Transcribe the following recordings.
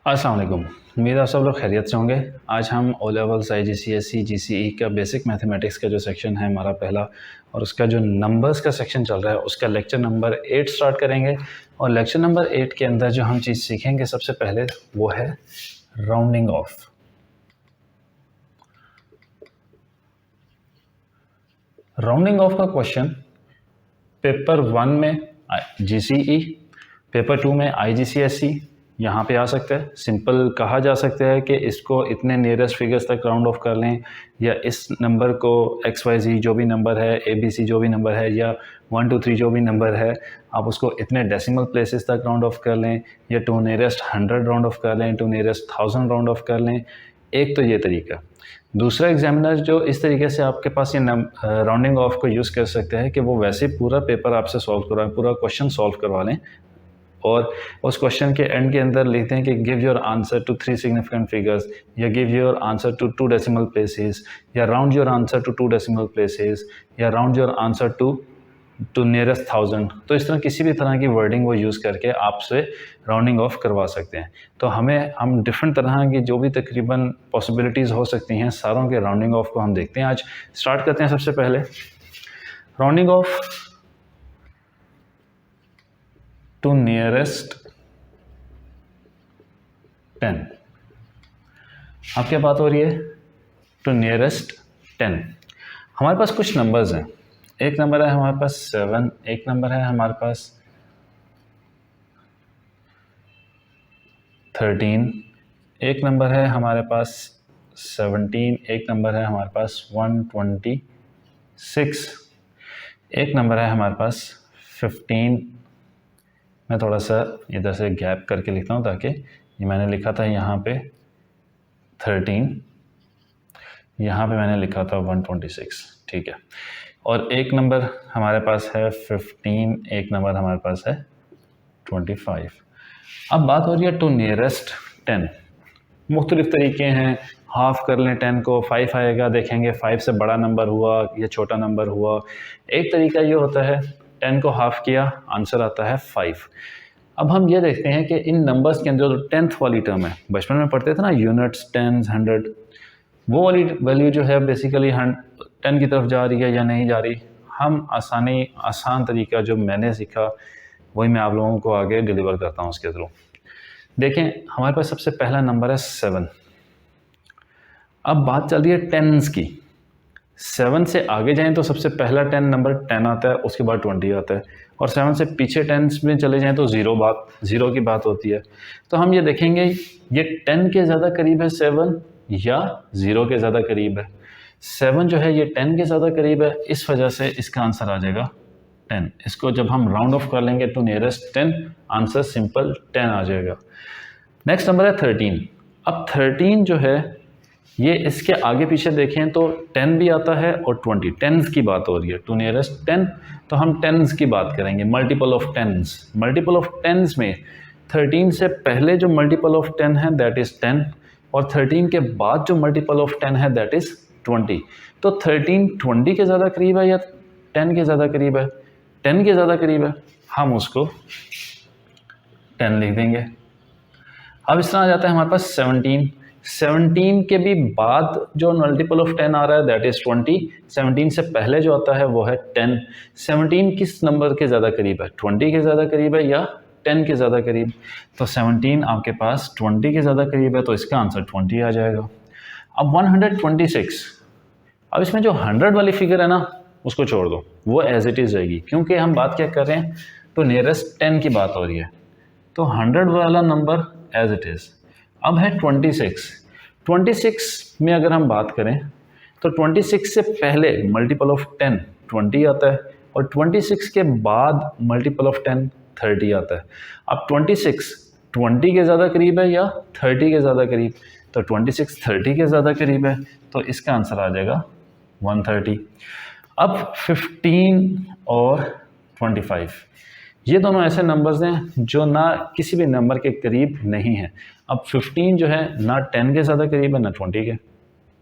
अस्सलाम वालेकुम। उम्मीद है आप सब लोग खैरियत से होंगे। आज हम ओ लेवल्स IGCSE GCE का बेसिक मैथमेटिक्स का जो सेक्शन है हमारा पहला, और उसका जो नंबर्स का सेक्शन चल रहा है उसका लेक्चर नंबर 8 स्टार्ट करेंगे। और लेक्चर नंबर 8 के अंदर जो हम चीज़ सीखेंगे सबसे पहले वो है राउंडिंग ऑफ। राउंडिंग ऑफ का क्वेश्चन पेपर 1 में GCE, पेपर 2 में IGCSE यहाँ पे आ सकता है। सिंपल कहा जा सकता है कि इसको इतने नियरेस्ट फिगर्स तक राउंड ऑफ कर लें, या इस नंबर को XYZ जो भी नंबर है, ABC जो भी नंबर है, या 1 2 3 जो भी नंबर है, आप उसको इतने डेसिमल प्लेसेस तक राउंड ऑफ कर लें, या टू नियरेस्ट 100 राउंड ऑफ कर लें, टू नियरेस्ट 1000 राउंड ऑफ कर लें। एक तो ये तरीका। दूसरा एग्जामिनर जो इस तरीके से आपके पास ये राउंडिंग ऑफ को यूज़ कर सकते हैं कि वो वैसे पूरा पेपर आपसे सॉल्व करवाएं, पूरा क्वेश्चन सॉल्व करवा लें, और उस क्वेश्चन के एंड के अंदर लिखते हैं कि give your answer to 3 significant figures, या give your answer to 2 decimal places, या round your answer to 2 decimal places, या round your answer to nearest 1000। तो इस तरह किसी भी तरह की वर्डिंग वो यूज़ करके आपसे राउंडिंग ऑफ करवा सकते हैं। तो हम डिफरेंट तरह की जो भी तकरीबन पॉसिबिलिटीज़ हो सकती हैं, सारों के राउंडिंग ऑफ को हम देखते हैं। आज स्टार्ट करते हैं सबसे पहले राउंडिंग ऑफ टू नियरेस्ट 10। अब क्या बात हो रही है? To nearest 10। हमारे पास कुछ नंबर्स हैं। एक नंबर है हमारे पास 7, एक नंबर है हमारे पास 13, एक नंबर है हमारे पास 17, एक नंबर है हमारे पास 126, एक नंबर है हमारे पास 15। मैं थोड़ा सा इधर से गैप करके लिखता हूँ ताकि ये मैंने लिखा था यहाँ पे 13, यहाँ पे मैंने लिखा था 126, ठीक है। और एक नंबर हमारे पास है 15, एक नंबर हमारे पास है 25। अब बात हो रही है टू नियरेस्ट 10। मुख्तलिफ तरीके हैं। हाफ कर लें 10 को, 5 आएगा, देखेंगे 5 से बड़ा नंबर हुआ या छोटा नंबर हुआ। एक तरीका ये होता है 10 को हाफ किया, आंसर आता है 5। अब हम ये देखते हैं कि इन नंबर्स के अंदर जो 10th वाली टर्म है, बचपन में पढ़ते थे ना, यूनिट्स, टेंस, 100, वो वाली वैल्यू जो है बेसिकली 10 की तरफ जा रही है या नहीं जा रही। हम आसान तरीका जो मैंने सीखा वही मैं आप लोगों को आगे डिलीवर करता हूँ उसके थ्रू। देखें हमारे पास सबसे पहला नंबर है 7। अब बात चल रही है टेंस की। 7 से आगे जाएं तो सबसे पहला 10 नंबर 10 आता है, उसके बाद 20 आता है, और 7 से पीछे टेंस में चले जाएं तो ज़ीरो की बात होती है। तो हम ये देखेंगे ये 10 के ज़्यादा करीब है 7 या 0 के ज़्यादा करीब है। 7 जो है ये 10 के ज़्यादा करीब है, इस वजह से इसका आंसर आ जाएगा 10। इसको जब हम राउंड ऑफ कर लेंगे टू नियरेस्ट 10, आंसर सिंपल 10 आ जाएगा। नेक्स्ट नंबर है 13। अब 13 जो है ये इसके आगे पीछे देखें तो 10 भी आता है और 20। टेंस की बात हो रही है, टू नियरेस्ट 10, तो हम टेंस की बात करेंगे, multiple of tens. Multiple of tens में 13 से पहले जो मल्टीपल ऑफ 10 है दैट इज़ 10, और 13 के बाद जो मल्टीपल ऑफ 10 है दैट इज़ 20। तो 13 20 के ज़्यादा करीब है या 10 के ज़्यादा करीब है? 10 के ज़्यादा करीब है, हम उसको 10 लिख देंगे। अब इस तरह आ जाता है हमारे पास 17। 17 के भी बाद जो मल्टीपल ऑफ 10 आ रहा है दैट इज़ 20। 17 से पहले जो आता है वो है 10। 17 किस नंबर के ज़्यादा करीब है? 20 के ज़्यादा करीब है या 10 के ज़्यादा करीब? तो 17 आपके पास 20 के ज़्यादा करीब है, तो इसका आंसर 20 आ जाएगा। अब 126। अब इसमें जो 100 वाली फिगर है ना उसको छोड़ दो, वो एज इट इज़ रहेगी, क्योंकि हम बात क्या कर रहे हैं, तो नियरेस्ट 10 की बात हो रही है। तो 100 वाला नंबर एज इट इज़। अब है 26। 26 में अगर हम बात करें तो 26 से पहले मल्टीपल ऑफ 10 20 आता है, और 26 के बाद मल्टीपल ऑफ 10 30 आता है। अब 26 20 के ज़्यादा करीब है या 30 के ज़्यादा करीब? तो 26 30 के ज़्यादा करीब है, तो इसका आंसर आ जाएगा 130। अब 15 और 25, ये दोनों ऐसे नंबर्स हैं जो ना किसी भी नंबर के करीब नहीं हैं। अब 15 जो है ना 10 के ज़्यादा करीब है ना 20 के,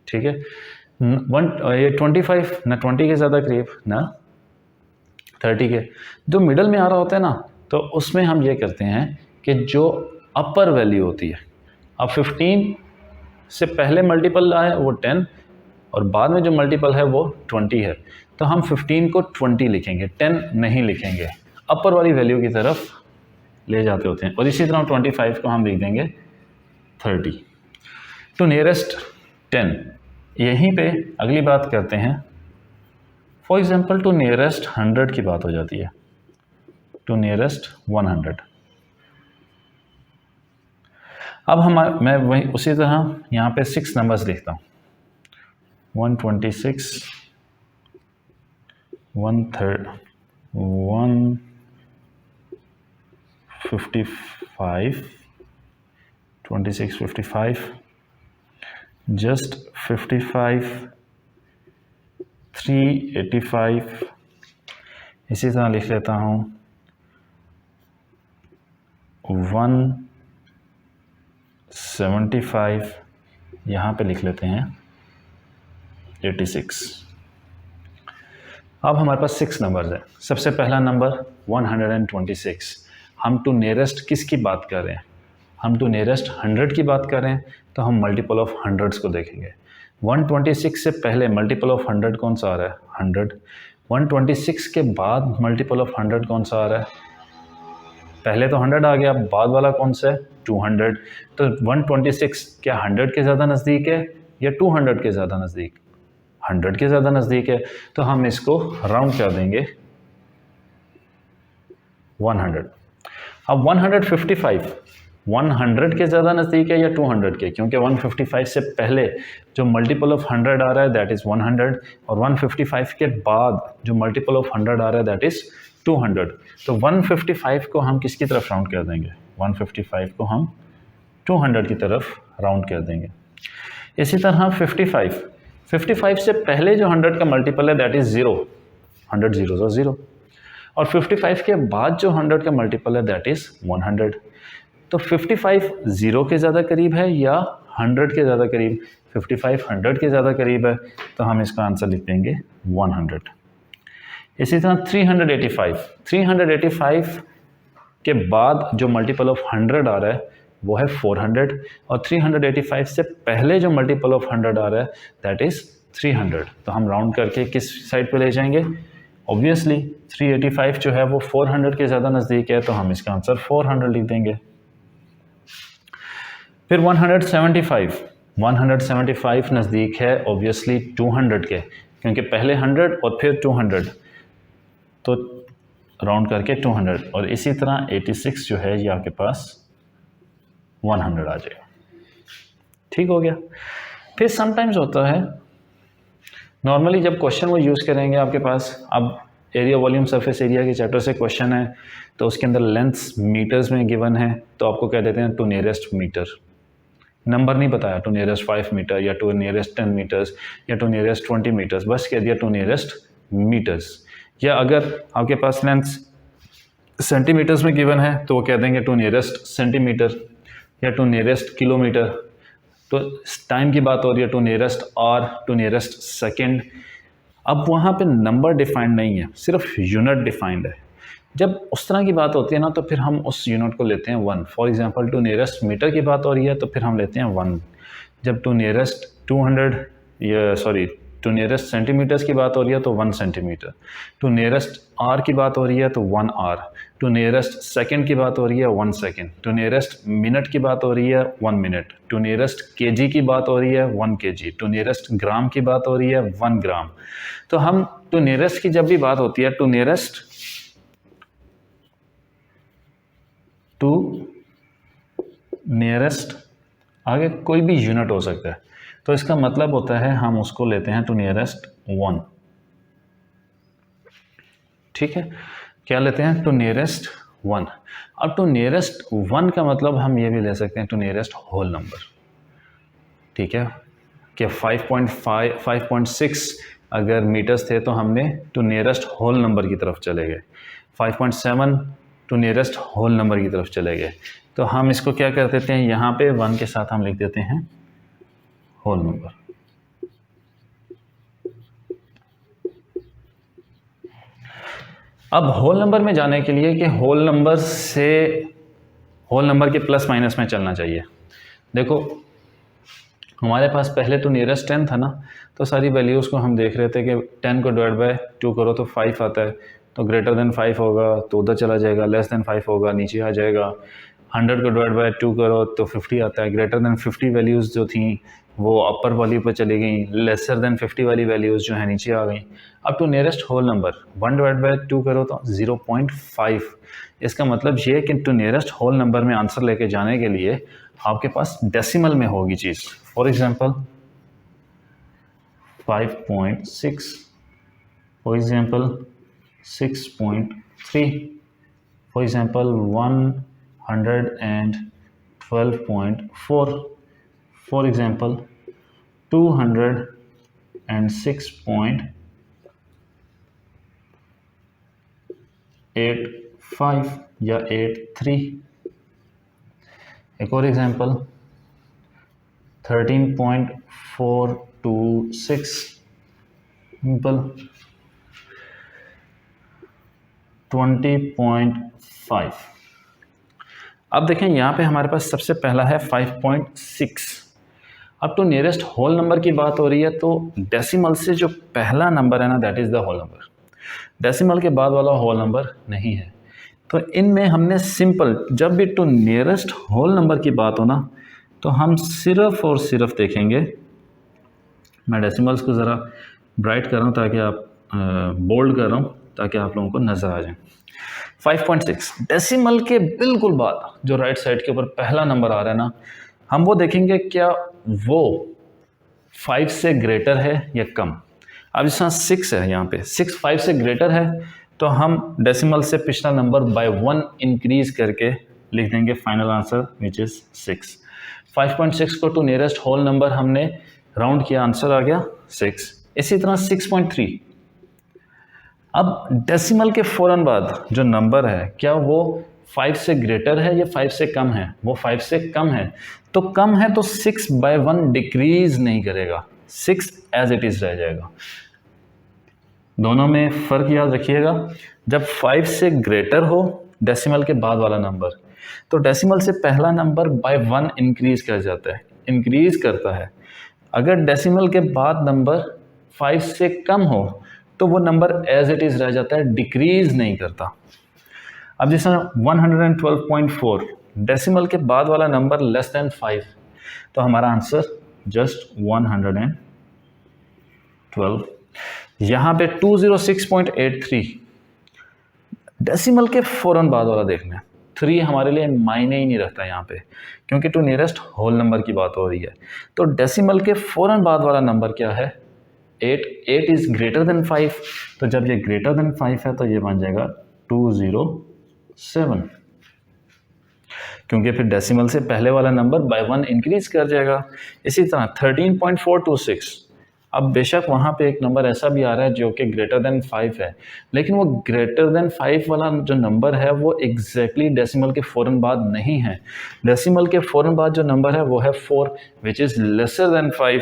ठीक है। ये 25 ना 20 के ज़्यादा करीब ना 30 के। जो मिडल में आ रहा होता है ना, तो उसमें हम ये करते हैं कि जो अपर वैल्यू होती है, अब 15 से पहले मल्टीपल आया वो 10 और बाद में जो मल्टीपल है वो 20 है, तो हम 15 को 20 लिखेंगे, 10 नहीं लिखेंगे, अपर वाली वैल्यू की तरफ ले जाते होते हैं। और इसी तरह 25 को हम लिख देंगे 30 टू नियरेस्ट 10। यहीं पे अगली बात करते हैं, फॉर एग्जाम्पल टू नियरेस्ट 100 की बात हो जाती है, टू नियरेस्ट 100। अब मैं वही उसी तरह यहाँ पे 6 नंबर्स लिखता हूँ, 126, 155, 26, 55, just 55, 385, इसी तरह लिख लेता हूँ 175, यहाँ पे लिख लेते हैं 86। अब हमारे पास 6 नंबर्स हैं। सबसे पहला नंबर 126, हम टू नियरेस्ट किसकी बात कर रहे हैं? हम टू नियरेस्ट 100 की बात कर रहे हैं, तो हम मल्टीपल ऑफ हंड्रेड्स को देखेंगे। 126 से पहले मल्टीपल ऑफ 100 कौन सा आ रहा है? 100। 126 के बाद मल्टीपल ऑफ 100 कौन सा आ रहा है? पहले तो 100 आ गया, बाद वाला कौन सा है? 200। तो 126 क्या 100 के ज़्यादा नज़दीक है या 200 के ज़्यादा नज़दीक? 100 के ज़्यादा नज़दीक है, तो हम इसको राउंड कर देंगे 100। अब 155 100 के ज़्यादा नज़दीक है या 200 के? क्योंकि 155 से पहले जो मल्टीपल ऑफ 100 आ रहा है दैट इज़ 100, और 155 के बाद जो मल्टीपल ऑफ 100 आ रहा है दैट इज़ 200। तो 155 को हम किसकी तरफ राउंड कर देंगे? 155 को हम 200 की तरफ राउंड कर देंगे। इसी तरह 55 से पहले जो 100 का मल्टीपल है दैट इज़ 0, 100 जीरो और 0, और 55 के बाद जो 100 का मल्टीपल है दैट इज़ 100। तो 55 0 के ज़्यादा करीब है या 100 के ज़्यादा करीब? 55 100 के ज़्यादा करीब है, तो हम इसका आंसर लिख देंगे 100। इसी तरह 385 के बाद जो मल्टीपल ऑफ 100 आ रहा है वो है 400, और 385 से पहले जो मल्टीपल ऑफ 100 आ रहा है दैट इज़ 300। तो हम राउंड करके किस साइड पे ले जाएंगे? ऑब्वियसली 385 जो है वो 400 के ज़्यादा नज़दीक है, तो हम इसका आंसर 400 लिख देंगे। फिर 175 नज़दीक है ऑब्वियसली 200 के, क्योंकि पहले 100 और फिर 200, तो राउंड करके 200, और इसी तरह 86 जो है ये आपके पास 100 आ जाएगा। ठीक हो गया। फिर समटाइम्स होता है, नॉर्मली जब क्वेश्चन वो यूज़ करेंगे आपके पास, अब एरिया वॉल्यूम सरफेस एरिया के चैप्टर से क्वेश्चन है, तो उसके अंदर लेंथ्स मीटर्स में गिवन है, तो आपको कह देते हैं टू नियरेस्ट मीटर, नंबर नहीं बताया, टू नियरेस्ट 5 मीटर या टू नियरेस्ट 10 मीटर्स या टू नियरेस्ट 20 मीटर्स, बस कह दिया टू नियरेस्ट मीटर्स। या अगर आपके पास लेंथ्स सेंटीमीटर्स में गिवन है तो वो कह देंगे टू नियरेस्ट सेंटीमीटर या टू नियरेस्ट किलोमीटर। तो टाइम की बात हो रही है, to nearest hour, to nearest second. अब वहाँ पे नंबर डिफाइंड नहीं है, सिर्फ यूनिट डिफाइंड है। जब उस तरह की बात होती है ना, तो फिर हम उस यूनिट को लेते हैं 1। For example to nearest metre की बात हो रही है तो फिर हम लेते हैं 1। जब to nearest 200 to nearest centimetres की बात हो रही है तो 1 सेंटीमीटर। टू नियरेस्ट आर की बात हो रही है तो 1 आर। टू नियरेस्ट सेकंड की बात हो रही है 1 सेकंड। टू नियरेस्ट मिनट की बात हो रही है 1 मिनट। टू नियरेस्ट केजी की बात हो रही है 1 केजी। टू नियरेस्ट ग्राम की बात हो रही है 1 ग्राम। तो हम टू नियरेस्ट की जब भी बात होती है, टू नियरेस्ट आगे कोई भी यूनिट हो सकता है, तो इसका मतलब होता है हम उसको लेते हैं टू नियरेस्ट 1। ठीक है, क्या लेते हैं? To nearest 1। अब टू नियरेस्ट 1 का मतलब हम ये भी ले सकते हैं टू नियरेस्ट होल नंबर। ठीक है, कि 5.6 अगर मीटर्स थे तो हमने टू नियरेस्ट होल नंबर की तरफ चले गए। 5.7 टू नियरेस्ट होल नंबर की तरफ चले गए। तो हम इसको क्या कर देते हैं, यहाँ पे 1 के साथ हम लिख देते हैं होल नंबर। अब होल नंबर में जाने के लिए कि होल नंबर के प्लस माइनस में चलना चाहिए। देखो हमारे पास पहले तो नियरेस्ट 10 था ना, तो सारी वैल्यूज़ को हम देख रहे थे कि 10 को डिवाइड बाय 2 करो तो 5 आता है, तो ग्रेटर देन 5 होगा तो उधर चला जाएगा, लेस देन 5 होगा नीचे आ जाएगा। 100 को डिवाइड बाय 2 करो तो 50 आता है, ग्रेटर देन 50 वैल्यूज़ जो थी वो अपर वाली पर चली गई, लेसर देन 50 वाली वैल्यूज़ जो है नीचे आ गई। अब to nearest whole number 1 divide by 2 करो तो 0.5। इसका मतलब ये है कि टू नियरेस्ट होल नंबर में आंसर लेके जाने के लिए आपके पास डेसिमल में होगी चीज़। For example 5.6, for example 6.3, for example 112.4, for example 206.85 या 83। एक और एग्जांपल 13.426, सिंपल 20.5। अब देखें यहाँ पे हमारे पास सबसे पहला है 5.6। अब तो नियरेस्ट होल नंबर की बात हो रही है, तो डेसिमल से जो पहला नंबर है ना that is the whole number, decimal के बाद वाला होल नंबर नहीं है। तो इनमें हमने सिंपल, जब भी टू नियरेस्ट होल नंबर की बात हो ना तो हम सिर्फ और सिर्फ देखेंगे, मैं डेसिमल्स को ज़रा ब्राइट कर रहा हूँ ताकि आप बोल्ड कर रहा हूँ ताकि आप लोगों को नज़र आ जाए। 5.6 डेसिमल के बिल्कुल बाद जो राइट साइड के ऊपर पहला नंबर आ रहा है ना, हम वो देखेंगे क्या वो 5 से ग्रेटर है या कम। अब इस 6 है, यहाँ पे 6 5 से ग्रेटर है तो हम डेसिमल से पिछला नंबर बाय 1 इंक्रीज करके लिख देंगे फाइनल आंसर विच इज़ 6। 5.6 को टू नियरेस्ट होल नंबर हमने राउंड किया, आंसर आ गया 6। इसी तरह 6.3। अब डेसिमल के फ़ौरन बाद जो नंबर है क्या वो 5 से ग्रेटर है या 5 से कम है? वो 5 से कम है, तो कम है तो 6 बाय 1 डिक्रीज नहीं करेगा, 6 एज इट इज़ रह जाएगा। दोनों में फ़र्क याद रखिएगा। जब 5 से ग्रेटर हो डेसिमल के बाद वाला नंबर, तो डेसिमल से पहला नंबर बाय 1 इंक्रीज कर जाता है, इंक्रीज करता है। अगर डेसिमल के बाद नंबर 5 से कम हो तो वो नंबर एज इट इज़ रह जाता है, डिक्रीज नहीं करता। अब जैसे 112.4 डेसिमल के बाद वाला नंबर लेस देन 5, तो हमारा आंसर जस्ट 112। यहाँ पे 206.83 डेसिमल के फ़ौरन बाद वाला देखना है, 3 हमारे लिए मायने ही नहीं रखता यहाँ पे क्योंकि टू नियरेस्ट होल नंबर की बात हो रही है। तो डेसिमल के फ़ौरन बाद वाला नंबर क्या है? 8 इज़ ग्रेटर देन 5, तो जब ये ग्रेटर देन 5 है तो ये बन जाएगा 207, क्योंकि फिर डेसिमल से पहले वाला नंबर बाय 1 इंक्रीज कर जाएगा। इसी तरह 13.426, अब बेशक वहाँ पे एक नंबर ऐसा भी आ रहा है जो कि ग्रेटर देन 5 है, लेकिन वो ग्रेटर देन 5 वाला जो नंबर है वो एग्जैक्टली डेसिमल के फ़ौरन बाद नहीं है। डेसिमल के फ़ौरन बाद जो नंबर है वो है 4 विच इज़ लेसर देन 5,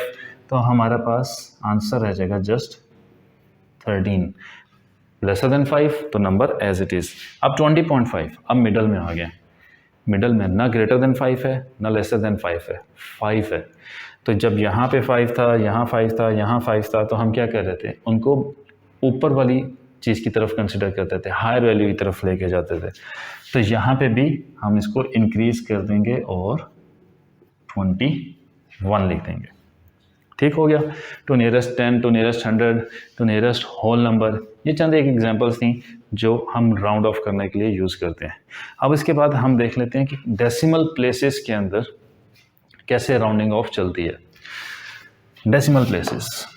तो हमारा पास आंसर रह जाएगा जस्ट 13। लेसर देन 5 तो नंबर एज इट इज़। अब 20.5, अब मिडल में आ गया। मिडल में ना ग्रेटर देन 5 है ना लेसर देन 5 है, 5 है। तो जब यहाँ पे 5 था, यहाँ 5 था, यहाँ 5 था, तो हम क्या कर रहे थे, उनको ऊपर वाली चीज़ की तरफ कंसिडर करते थे, हायर वैल्यू की तरफ लेके जाते थे। तो यहाँ पे भी हम इसको इंक्रीज कर देंगे और 21 लिख देंगे। ठीक हो गया। To nearest 10, to nearest 100, to nearest whole number, ये चंद एक एग्जांपल्स थी जो हम राउंड ऑफ करने के लिए यूज़ करते हैं। अब इसके बाद हम देख लेते हैं कि डेसिमल प्लेसेस के अंदर कैसे राउंडिंग ऑफ चलती है। डेसिमल प्लेसेस,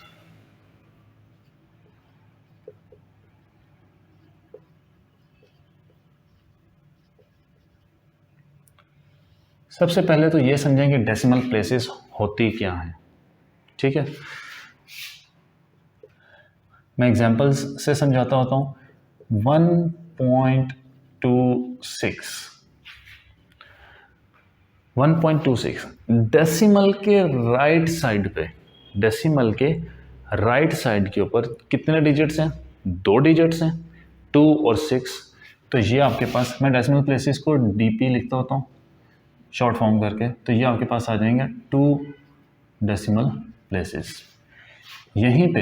सबसे पहले तो ये समझें कि डेसिमल प्लेसेस होती क्या हैं। ठीक है, मैं एग्जांपल्स से समझाता होता हूँ। 1.26 डेसिमल के राइट साइड पे, डेसिमल के राइट साइड के ऊपर कितने डिजिट्स हैं? 2 डिजिट्स हैं, 2 और 6। तो ये आपके पास, मैं डेसिमल प्लेसेस को डीपी लिखता होता हूँ, शॉर्ट फॉर्म करके, तो ये आपके पास आ जाएंगे 2 डेसिमल प्लेसेस। यहीं पे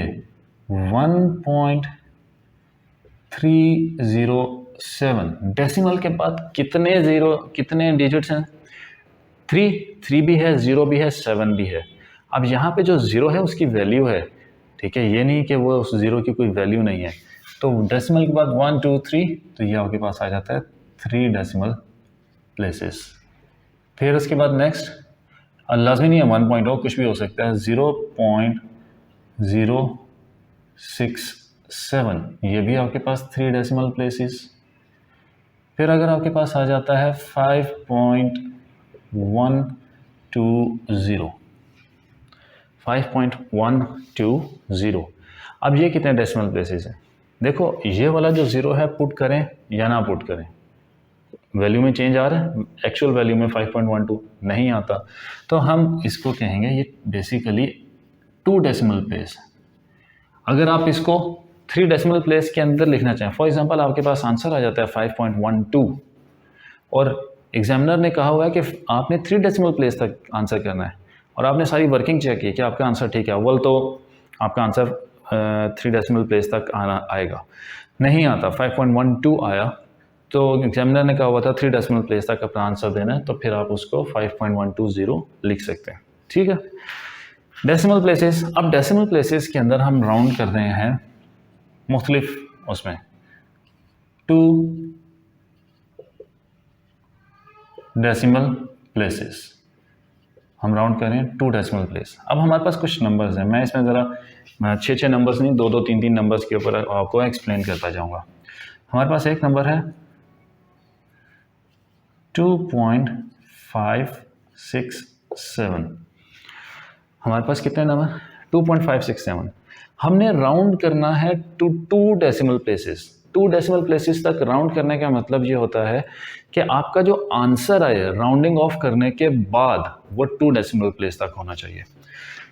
1.307 डेसिमल के बाद कितने डिजिट्स हैं? 3 भी है, 0 भी है, 7 भी है। अब यहाँ पे जो 0 है उसकी वैल्यू है, ठीक है, ये नहीं कि वो उस 0 की कोई वैल्यू नहीं है। तो डेसिमल के बाद 1 2 3, तो ये आपके पास आ जाता है 3 डेसिमल प्लेसेस। फिर उसके बाद नेक्स्ट, लाजमी नहीं है 1.0, कुछ भी हो सकता है, 0.067, ये भी आपके पास 3 डेसिमल प्लेसेस। फिर अगर आपके पास आ जाता है 5.120, अब ये कितने डेसिमल प्लेसेस हैं? देखो ये वाला जो 0 है पुट करें या ना पुट करें, वैल्यू में चेंज आ रहा है, एक्चुअल वैल्यू में 5.12 नहीं आता, तो हम इसको कहेंगे ये बेसिकली 2 डेसिमल प्लेस। अगर आप इसको 3 डेसिमल प्लेस के अंदर लिखना चाहें, फॉर एग्जांपल आपके पास आंसर आ जाता है 5.12 और एग्जामिनर ने कहा हुआ है कि आपने 3 डेसिमल प्लेस तक आंसर करना है और आपने सारी वर्किंग चेक की कि आपका आंसर ठीक है, अव्वल तो आपका आंसर 3 डेसिमल प्लेस तक आएगा, नहीं आता, 5.12 आया, तो एग्जामिनर ने कहा हुआ था 3 डेसिमल प्लेस तक अपना आंसर देना है, तो फिर आप उसको 5.120 लिख सकते हैं, ठीक है। डेसिमल प्लेसेस, अब डेसिमल प्लेसेस के अंदर हम राउंड कर रहे हैं मुख्तलिफ, उसमें 2 डेसिमल प्लेसेस, हम राउंड करें 2 डेसिमल प्लेस। अब हमारे पास कुछ नंबर्स हैं, मैं इसमें ज़रा 6 नंबर्स नहीं, 2 3 नंबर्स के ऊपर आपको एक्सप्लेन करता जाऊंगा। हमारे पास एक नंबर है 2.567, हमारे पास कितने नंबर? 2.567, हमने राउंड करना है to 2 decimal places. 2 decimal places तक राउंड करने का मतलब ये होता है कि आपका जो आंसर आए राउंडिंग ऑफ करने के बाद वो 2 डेसिमल प्लेस तक होना चाहिए।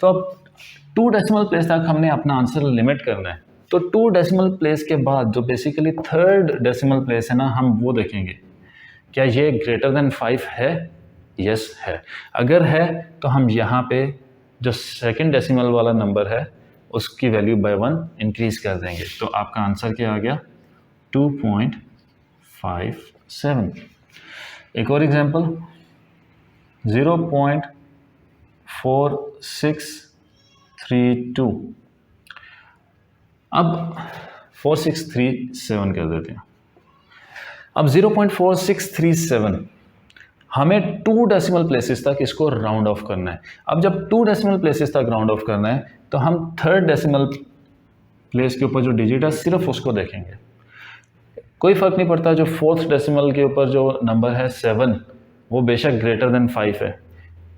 तो अब 2 डेसिमल प्लेस तक हमने अपना आंसर लिमिट करना है, तो 2 डेसिमल प्लेस के बाद जो बेसिकली 3rd डेसिमल प्लेस है ना, हम वो देखेंगे क्या ये ग्रेटर देन 5 है? यस है। अगर है तो हम यहाँ पे जो 2nd डेसिमल वाला नंबर है उसकी वैल्यू बाय 1 इंक्रीज कर देंगे, तो आपका आंसर क्या आ गया? 2.57। एक और एग्जांपल 0.4632, अब 4637 कर देते हैं। अब 0.4637 हमें 2 डेसिमल प्लेसेस तक इसको राउंड ऑफ करना है। अब जब 2 डेसिमल प्लेसेस तक राउंड ऑफ करना है तो हम 3rd डेसिमल प्लेस के ऊपर जो डिजिट है सिर्फ उसको देखेंगे, कोई फ़र्क नहीं पड़ता। जो 4th डेसिमल के ऊपर जो नंबर है 7, वो बेशक ग्रेटर देन 5 है,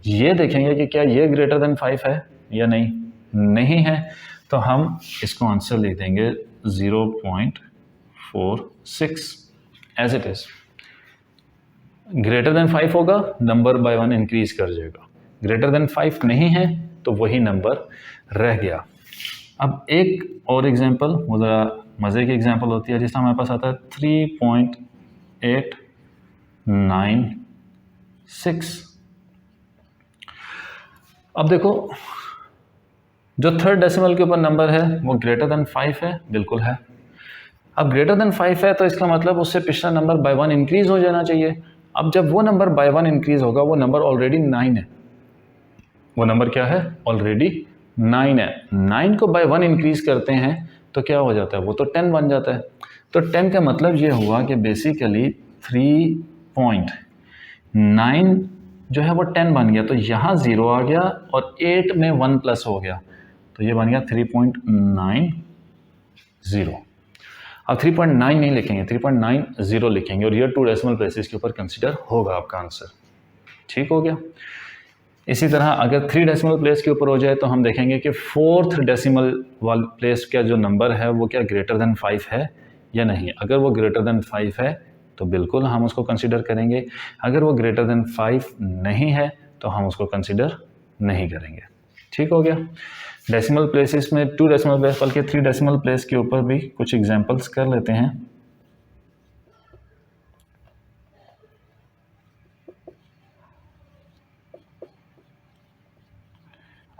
ये देखेंगे कि क्या ये ग्रेटर देन 5 है या नहीं है, तो हम इसको आंसर लिख देंगे 0.46 as it is. Greater than 5 होगा, नंबर बाय 1 इंक्रीज कर जाएगा, ग्रेटर देन 5 नहीं है तो वही नंबर रह गया। अब एक और एग्जांपल, वो ज़रा मज़े की एग्जांपल होती है, जिसका हमारे पास आता है 3.896। अब देखो जो 3rd डेसिमल के ऊपर नंबर है वो ग्रेटर देन 5 है, बिल्कुल है। अब ग्रेटर देन 5 है तो इसका मतलब उससे पिछला नंबर बाय 1 इंक्रीज हो जाना चाहिए। अब जब वो नंबर बाय 1 इंक्रीज होगा, वो नंबर ऑलरेडी 9 है, वो नंबर क्या है? ऑलरेडी 9 है। 9 को बाय 1 इंक्रीज करते हैं तो क्या हो जाता है? वो तो 10 बन जाता है। तो 10 का मतलब ये हुआ कि बेसिकली 3.9 जो है वो 10 बन गया, तो यहाँ 0 आ गया और 8 में 1 प्लस हो गया, तो ये बन गया 3.90। अब 3.9 नहीं लिखेंगे, 3.90 लिखेंगे और ये 2 डेसिमल प्लेसेस के ऊपर कंसिडर होगा आपका आंसर। ठीक हो गया। इसी तरह अगर 3 डेसिमल प्लेस के ऊपर हो जाए तो हम देखेंगे कि 4th डेसिमल वाल प्लेस का जो नंबर है वो क्या ग्रेटर देन 5 है या नहीं। अगर वो ग्रेटर देन 5 है तो बिल्कुल हम उसको कंसिडर करेंगे, अगर वो ग्रेटर देन 5 नहीं है तो हम उसको कंसिडर नहीं करेंगे। ठीक हो गया। डेसिमल प्लेसेस में 2 डेसिमल प्लेस बल्कि 3 डेसिमल प्लेस के ऊपर भी कुछ एग्जांपल्स कर लेते हैं।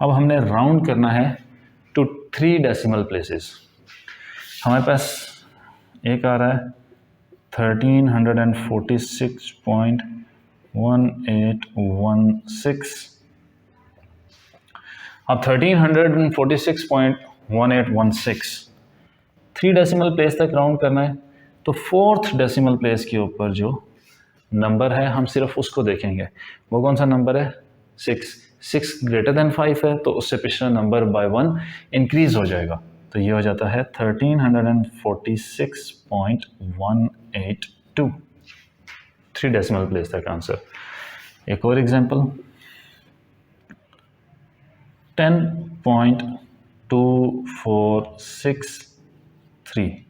अब हमने राउंड करना है टू 3 डेसिमल प्लेसेस। हमारे पास एक आ रहा है 1346.1816। अब 1346.1816 3 डेसिमल प्लेस तक राउंड करना है, तो 4th डेसिमल प्लेस के ऊपर जो नंबर है हम सिर्फ उसको देखेंगे। वो कौन सा नंबर है? 6 ग्रेटर देन 5 है, तो उससे पिछला नंबर बाय 1 इंक्रीज हो जाएगा, तो ये हो जाता है 1346.182। 3 डेसिमल प्लेस तक आंसर। एक और एग्जांपल 10.2463।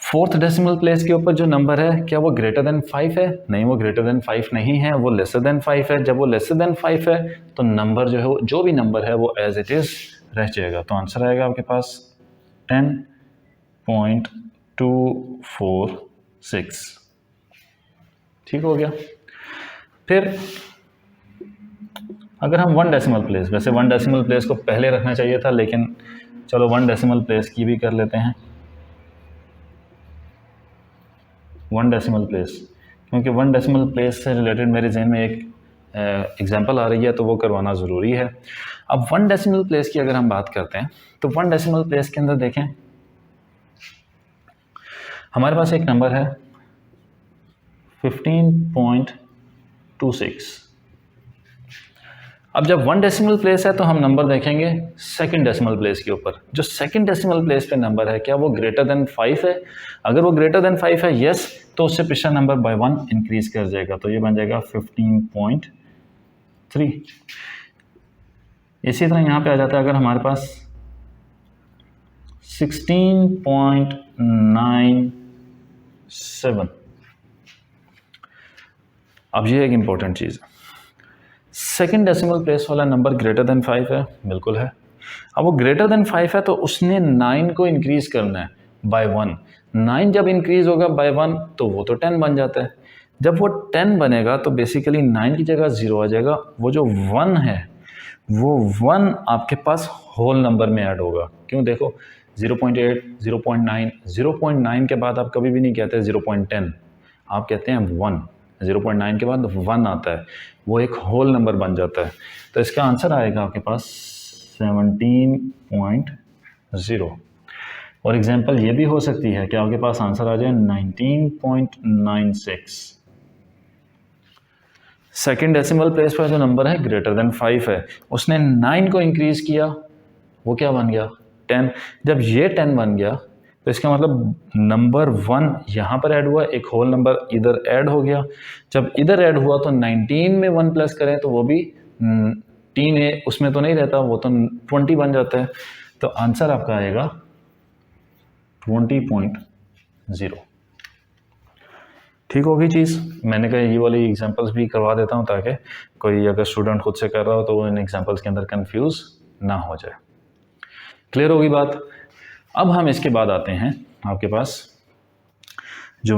4th डेसिमल प्लेस के ऊपर जो नंबर है, क्या वो ग्रेटर देन 5 है? नहीं, वो ग्रेटर देन 5 नहीं है, वो लेसर देन 5 है। जब वो लेसर देन 5 है तो नंबर जो है, जो भी नंबर है वो एज इट इज रह जाएगा। तो आंसर आएगा आपके पास 10.246। ठीक हो गया। फिर अगर हम 1 डेसिमल प्लेस, वैसे 1 डेसिमल प्लेस को पहले रखना चाहिए था, लेकिन चलो 1 डेसिमल प्लेस की भी कर लेते हैं। 1 डेसिमल प्लेस, क्योंकि 1 डेसिमल प्लेस से रिलेटेड मेरे जहन में एक एग्जांपल आ रही है, तो वो करवाना ज़रूरी है। अब 1 डेसिमल प्लेस की अगर हम बात करते हैं, तो 1 डेसिमल प्लेस के अंदर देखें, हमारे पास एक नंबर है 15.26। अब जब 1 डेसिमल प्लेस है तो हम नंबर देखेंगे 2nd डेसिमल प्लेस के ऊपर। जो 2nd डेसिमल प्लेस पे नंबर है, क्या वो ग्रेटर देन 5 है? अगर वो ग्रेटर देन 5 है, यस, तो उससे पिछला नंबर बाय 1 इंक्रीज कर जाएगा, तो ये बन जाएगा 15.3। इसी तरह यहाँ पे आ जाता है, अगर हमारे पास 16.97। अब ये एक इंपॉर्टेंट चीज़ है, 2nd डेसिमल प्लेस वाला नंबर ग्रेटर देन 5 है, बिल्कुल है। अब वो ग्रेटर देन 5 है, तो उसने 9 को इंक्रीज करना है बाय 1। 9 जब इंक्रीज होगा बाय 1, तो वो तो 10 बन जाता है। जब वो 10 बनेगा तो बेसिकली 9 की जगह 0 आ जाएगा। वो जो 1 है, वो 1 आपके पास होल नंबर में ऐड होगा। क्यों? देखो 0.8, 0.9, 0.9 के बाद आप कभी भी नहीं कहते 0.10, आप कहते हैं 1। 0.9 के बाद 1 आता है, वो एक होल नंबर बन जाता है। तो इसका आंसर आएगा आपके पास 17.0। और एग्जांपल ये भी हो सकती है कि आपके पास आंसर आ जाए 19.96। 2nd डेसिमल प्लेस पर जो नंबर है ग्रेटर देन 5 है, उसने 9 को इंक्रीज किया, वो क्या बन गया? 10। जब ये 10 बन गया, तो इसका मतलब नंबर 1 यहाँ पर ऐड हुआ, एक होल नंबर इधर ऐड हो गया। जब इधर ऐड हुआ तो 19 में 1 प्लस करें तो वो भी 3 है, उसमें तो नहीं रहता, वो तो 20 बन जाता है। तो आंसर आपका आएगा 20.0। ठीक होगी चीज़। मैंने कहा ये वाली एग्जांपल्स भी करवा देता हूँ, ताकि कोई अगर स्टूडेंट खुद से कर रहा हो तो वो इन एग्जांपल्स के अंदर कंफ्यूज ना हो जाए। क्लियर होगी बात? अब हम इसके बाद आते हैं आपके पास जो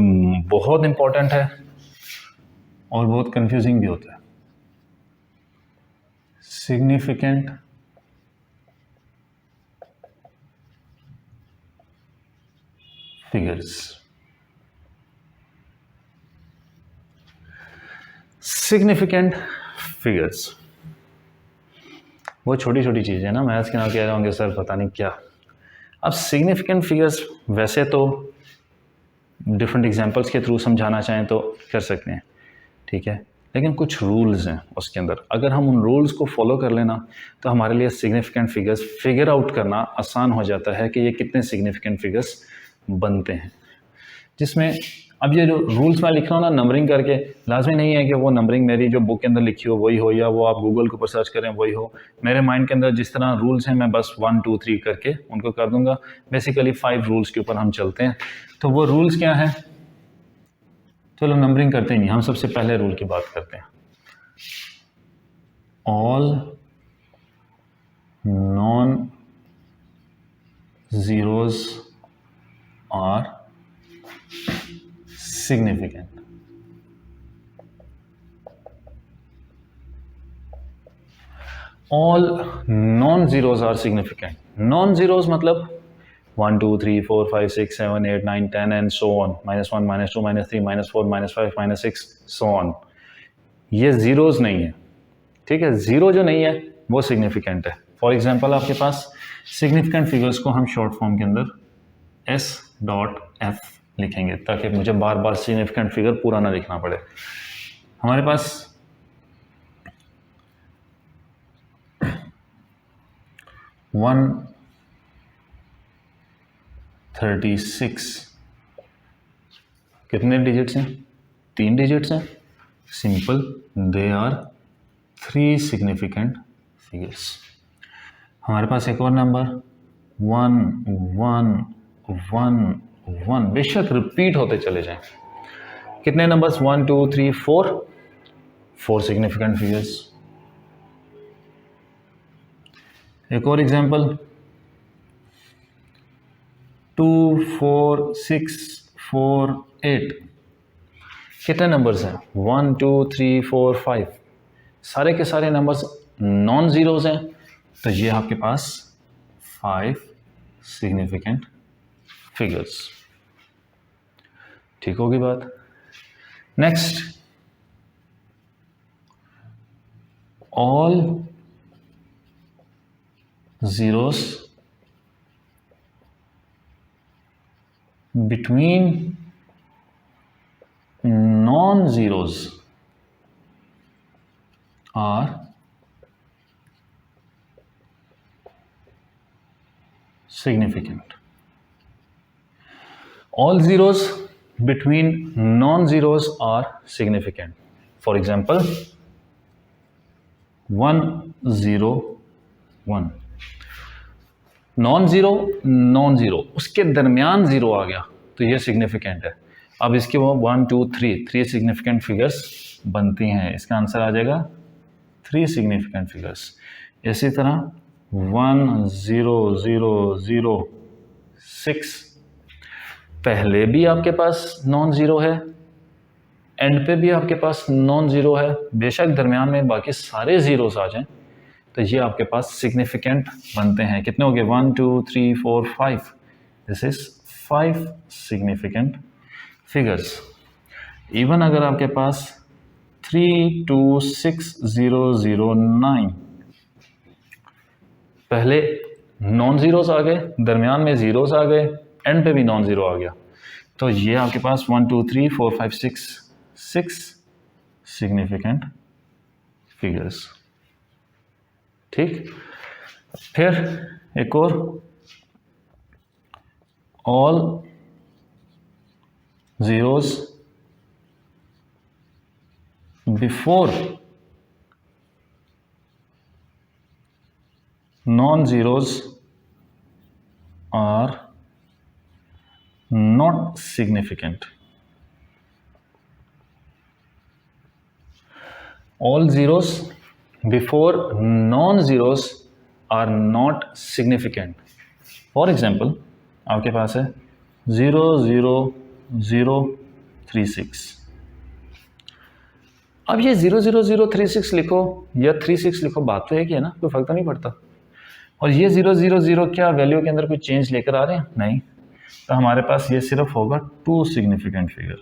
बहुत इंपॉर्टेंट है और बहुत कंफ्यूजिंग भी होता है, सिग्निफिकेंट फिगर्स। सिग्निफिकेंट फिगर्स वो छोटी छोटी चीज़ है ना, मैथ्स के नाम कह रहे होंगे सर पता नहीं क्या। अब सिग्निफिकेंट फिगर्स वैसे तो डिफरेंट एग्जांपल्स के थ्रू समझाना चाहें तो कर सकते हैं, ठीक है, लेकिन कुछ रूल्स हैं उसके अंदर। अगर हम उन रूल्स को फॉलो कर लेना तो हमारे लिए सिग्निफिकेंट फिगर्स फिगर आउट करना आसान हो जाता है कि ये कितने सिग्निफिकेंट फिगर्स बनते हैं। जिसमें अब ये जो रूल्स मैं लिख रहा हूँ ना नंबरिंग करके, लाजमी नहीं है कि वो नंबरिंग मेरी जो बुक के अंदर लिखी हो वही हो, या वो आप गूगल के ऊपर सर्च करें वही हो। मेरे माइंड के अंदर जिस तरह रूल्स हैं, मैं बस 1 2 3 करके उनको कर दूंगा। बेसिकली 5 रूल्स के ऊपर हम चलते हैं। तो वो रूल्स क्या हैं? चलो नंबरिंग करते ही नहीं, हम सबसे पहले रूल की बात करते हैं। All non zeros are significant। All non zeros are significant. Non zeros मतलब 1 2 3 4 5 6 7 8 9 10 and so on, -1 -2 -3 -4 -5 -6 so on, ये ज़ीरोज़ नहीं है। ठीक है, ज़ीरो जो नहीं है वो सिग्निफिकेंट है। फॉर एग्जांपल आपके पास सिग्निफिकेंट फिगर्स को हम शॉर्ट फॉर्म के अंदर S.F लिखेंगे ताकि मुझे बार बार सिग्निफिकेंट फिगर पूरा ना लिखना पड़े। हमारे पास 136 कितने डिजिट्स हैं? 3 डिजिट्स हैं। Simple, they are 3 significant figures. हमारे पास एक और नंबर 1 1 1 1, बेशक रिपीट होते चले जाएं। कितने नंबर्स? 1 2 3 4 significant figures. एक और एग्जांपल 2 4 6 4 8, कितने नंबर्स हैं? 1 2 3 4 5, सारे के सारे नंबर्स नॉन ज़ीरोज़ हैं, तो ये आपके पास 5 सिग्निफिकेंट फिगर्स। ठीक होगी बात? Next, all zeros between non zeros are significant. All zeros between non-zeros are significant. For example, 1 0 1, non zero उसके दरमियान ज़ीरो आ गया तो ये सिग्निफिकेंट है। अब इसके वो 1 2 3 सिग्निफिकेंट फिगर्स बनती हैं, इसका आंसर आ जाएगा 3 सिग्निफिकेंट फिगर्स। इसी तरह 1 0 0 0 6, पहले भी आपके पास नॉन ज़ीरो है, एंड पे भी आपके पास नॉन ज़ीरो है, बेशक दरमियान में बाकी सारे ज़ीरोस आ जाएं तो ये आपके पास सिग्निफिकेंट बनते हैं। कितने हो गए? 1 2 3 4 5, this is 5 significant figures. Even अगर आपके पास 3 2 6 0 0 9, पहले नॉन ज़ीरोस आ गए, दरमियान में ज़ीरोस आ गए, एंड पे भी नॉन ज़ीरो आ गया, तो ये आपके पास 1 2 3 4 5 6 सिग्निफिकेंट फिगर्स। ठीक, फिर एक और, all zeros before non zeros are not significant. All zeros before non-zeros are not significant. For example, आपके पास है 0 0 0 3 6। अब ये 0 0 0 3 6 लिखो या 3 6 लिखो, बात तो है कि है ना, कोई फर्क तो नहीं पड़ता। और ये 0 0 0 क्या वैल्यू के अंदर कोई चेंज लेकर आ रहे हैं? नहीं, तो हमारे पास ये सिर्फ होगा 2 सिग्निफिकेंट फिगर।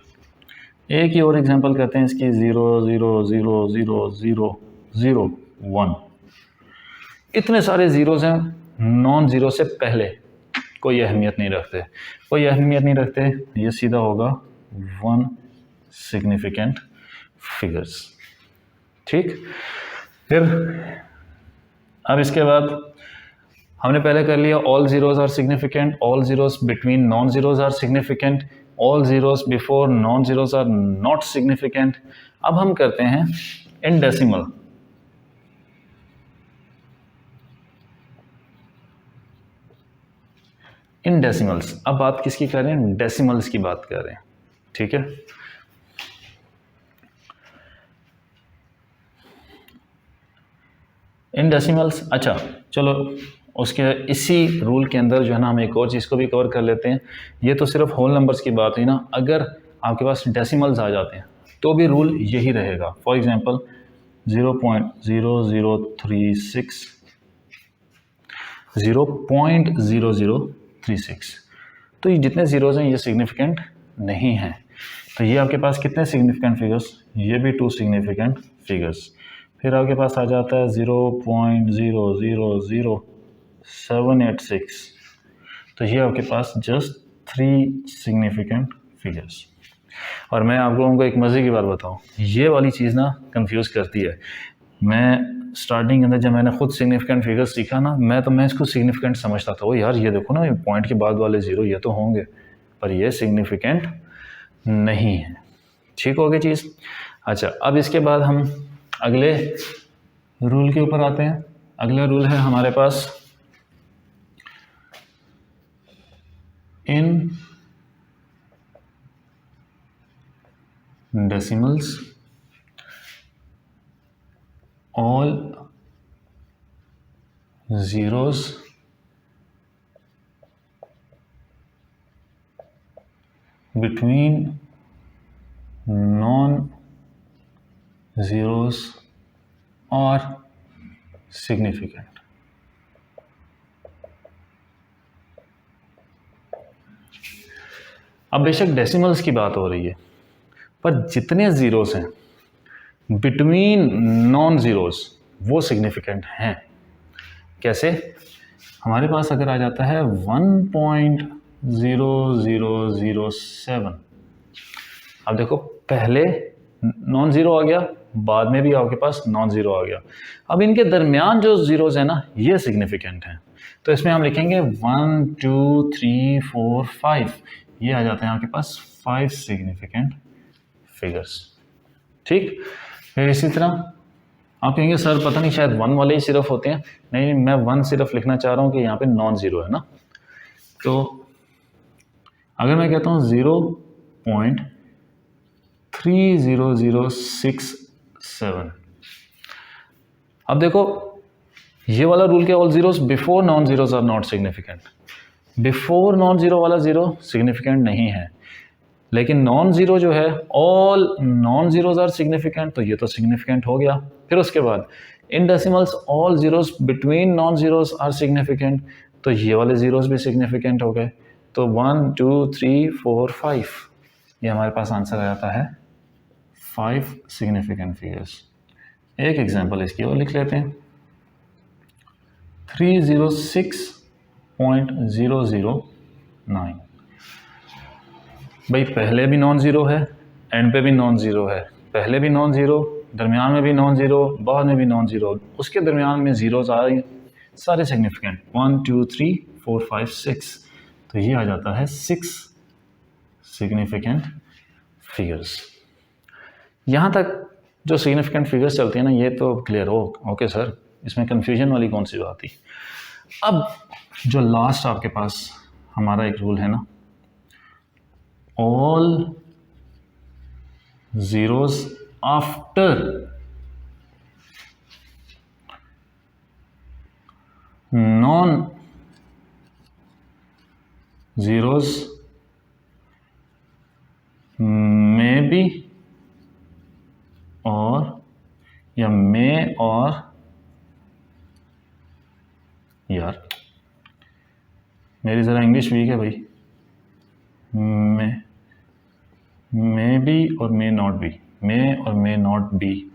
एक ही और एग्जांपल करते हैं इसकी 0 0 0 0 0 0 1, इतने सारे ज़ीरोज़ हैं नॉन ज़ीरो से पहले, कोई अहमियत नहीं रखते, कोई अहमियत नहीं रखते, ये सीधा होगा 1 सिग्निफिकेंट फिगर्स। ठीक, फिर अब इसके बाद हमने पहले कर लिया all zeros are significant, all zeros between non zeros are significant, all zeros before non zeros are not significant. अब हम करते हैं इन डेसिमल। इन डेसिमल्स, अब बात किसकी कर रहे हैं? डेसिमल्स की बात कर रहे हैं। ठीक है, इन डेसिमल्स। अच्छा चलो, उसके इसी रूल के अंदर जो है ना हम एक और चीज़ को भी कवर कर लेते हैं। ये तो सिर्फ होल नंबर्स की बात हुई ना, अगर आपके पास डेसिमल्स आ जाते हैं तो भी रूल यही रहेगा। For example 0.0036 0.0036। तो ये जितने ज़ीरोज़ हैं ये सिग्निफिकेंट नहीं हैं। तो ये आपके पास कितने सिग्निफिकेंट फिगर्स, ये भी 2 सिग्निफिकेंट फिगर्स। फिर आपके पास आ जाता है 0.000786। तो ये आपके पास जस्ट 3 सिग्निफिकेंट फिगर्स। और मैं आप लोगों को एक मज़े की बात बताऊं, ये वाली चीज़ ना कंफ्यूज करती है। मैं स्टार्टिंग के अंदर जब मैंने खुद सिग्निफिकेंट फिगर्स सीखा ना, मैं इसको सिग्निफिकेंट समझता था। वो यार ये देखो ना, ये पॉइंट के बाद वाले ज़ीरो ये तो होंगे, पर ये सिग्निफिकेंट नहीं है। ठीक हो गई चीज़। अच्छा, अब इसके बाद हम अगले रूल के ऊपर आते हैं। अगला रूल है हमारे पास इन decimals all zeros between non-zeros are significant। अब बेशक डेसिमल्स की बात हो रही है, पर जितने ज़ीरोस हैं बिटवीन नॉन ज़ीरोस वो सिग्निफिकेंट हैं। कैसे? हमारे पास अगर आ जाता है 1.0007, अब देखो पहले नॉन ज़ीरो आ गया, बाद में भी आपके पास नॉन ज़ीरो आ गया। अब इनके दरमियान जो ज़ीरोज़ हैं ना, ये सिग्निफिकेंट हैं। तो इसमें हम लिखेंगे 1 2 3 4 5, ये आ जाते हैं आपके पास 5 सिग्निफिकेंट फिगर्स। ठीक। फिर इसी तरह आप कहेंगे सर पता नहीं शायद 1 वाले ही सिर्फ होते हैं। नहीं, मैं 1 सिर्फ लिखना चाह रहा हूँ कि यहाँ पे नॉन ज़ीरो है ना। तो अगर मैं कहता हूँ 0.30067, अब देखो ये वाला रूल क्या, all zeros before non zeros are not significant. Before non zero वाला ज़ीरो सिग्निफिकेंट नहीं है, लेकिन नॉन ज़ीरो जो है all non zeros are significant, तो ये तो सिग्निफिकेंट हो गया। फिर उसके बाद in decimals all zeros between non zeros are significant, तो ये वाले ज़ीरोज़ भी सिग्निफिकेंट हो गए। तो 1 2 3 4 5, ये हमारे पास आंसर आ जाता है 5 सिग्निफिकेंट फिगर्स। एक एग्जांपल इसकी और लिख लेते हैं, 306.009। भाई पहले भी नॉन ज़ीरो है, एंड पे भी नॉन ज़ीरो है। पहले भी नॉन ज़ीरो, दरमियान में भी नॉन ज़ीरो, बाद में भी नॉन ज़ीरो, उसके दरमियान में ज़ीरोज़ आ रही, सारे सिग्निफिकेंट 1 2 3 4 5 6। तो ये आ जाता है 6 सिग्निफिकेंट फिगर्स। यहाँ तक जो सिग्निफिकेंट फिगर्स चलती है ना, ये तो क्लियर हो। ओके सर, इसमें कन्फ्यूजन वाली कौन सी बात थी। अब जो लास्ट आपके पास हमारा एक रूल है ना, all zeros after non zeros may be और या may और, यार मेरी ज़रा इंग्लिश वीक है भाई, मे बी और मे नॉट बी, मे और may not be,